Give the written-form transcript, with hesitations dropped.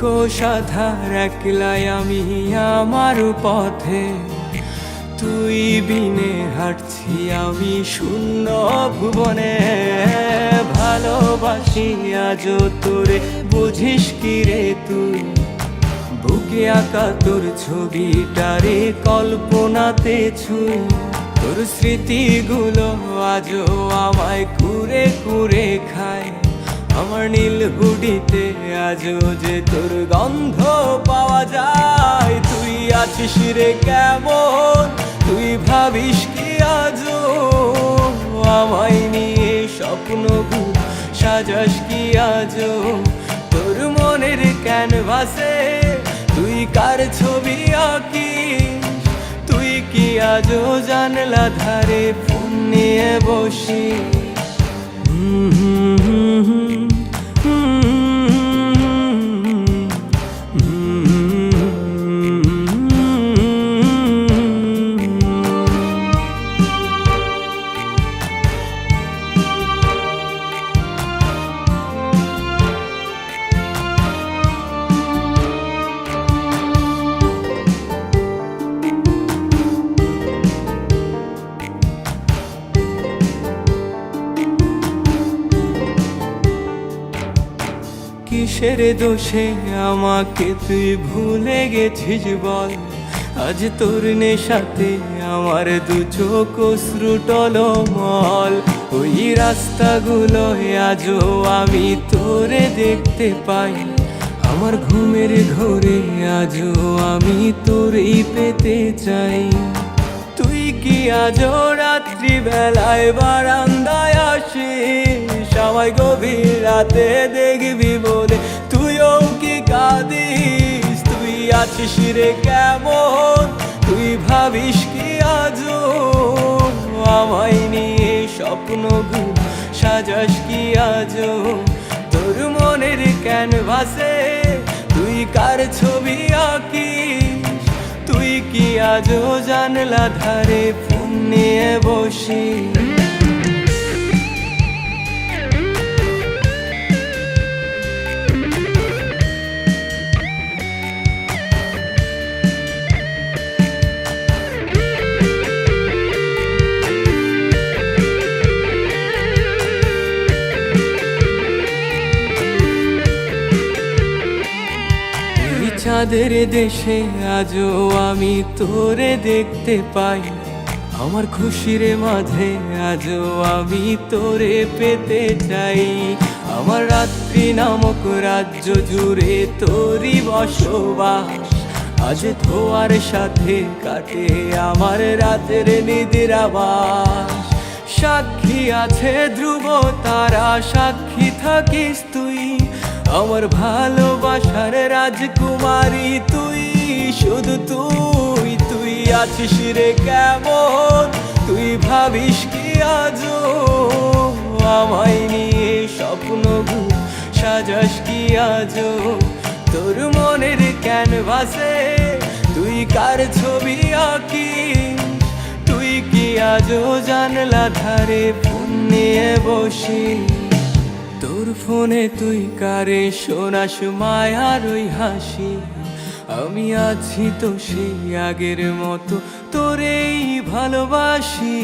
কোষাধার একলাই আমি আমার পথে, তুই বিনে হাঁটছি আমি শূন্য ভুবনে। ভালোবাসি আজও তোরে, বুঝিস কি রে তুই? বুকে আঁকা তোর ছবিটারে কল্পনাতে ছুঁই, তোর স্মৃতিগুলো আজও আমায় কুরে কুরে খায়। আমার নীল হুডিতে আজও যে তোর গন্ধ পাওয়া যায়। তুই আছিস রে কেমন, তুই ভাবিস কি আজও আমায় নিয়ে স্বপ্নগুলো সাজাস কি আজও? তোর মনের ক্যানভাসে তুই কার ছবি আঁকিস? তুই কি আজও জানলা ধারে ফোন নিয়ে বসিস? কিসের দোষে আমাকে তুই ভুলে গেছিস বল? আজ তোর নেশাতে আমার দু চোখ অশ্রু টলমল। ওই রাস্তাগুলো আজও আমি তোরে দেখতে পাই, আমার ঘুমের ঘোরে আজও আমি তোরেই পেতে চাই। তুই কি আজও রাত্রি বেলায় বারান্দায় আসিস? আমায় গভীর রাতে দেখবি বলে তুইও কি কাঁদিস? তুই আছিস রে কেমন, তুই ভাবিস কি আজও আমায় নিয়ে স্বপ্নগুলো সাজাস কি আজও? তোর মনের ক্যানভাসে তুই কার ছবি আঁকিস? তুই কি আজও জানলা ধারে ফোন নিয়ে বসিস? চাঁদের দেশে আজও আমি তোরে দেখতে পাই, আমার খুশির মাঝে আজও আমি তোরে পেতে চাই। আমার রাত্রি নামক রাজ্য জুড়ে তোরই বসবাস, আজ তোর সাথে কাটে আমার রাতের নিদ্রাবাস। সাক্ষী আছে ধ্রুব তারা, সাক্ষী থাকিস তুই আমার ভালোবাসার রাজকুমারী। তুই শুধু তুই, তুই আছিস রে কেমন, তুই ভাবিস কি আজও আমায় নিয়ে স্বপ্নগুলো সাজাস কি আজও? তোর মনের ক্যানভাসে তুই কার ছবি আঁকিস? তুই কি আজও জানলা ধারে ফোন নিয়ে বসিস? তোর ফোনে তুই কারে শোনাস মায়ার ওই হাসি? আমি আছি তো সেই আগের মতো তোরেই ভালোবাসি।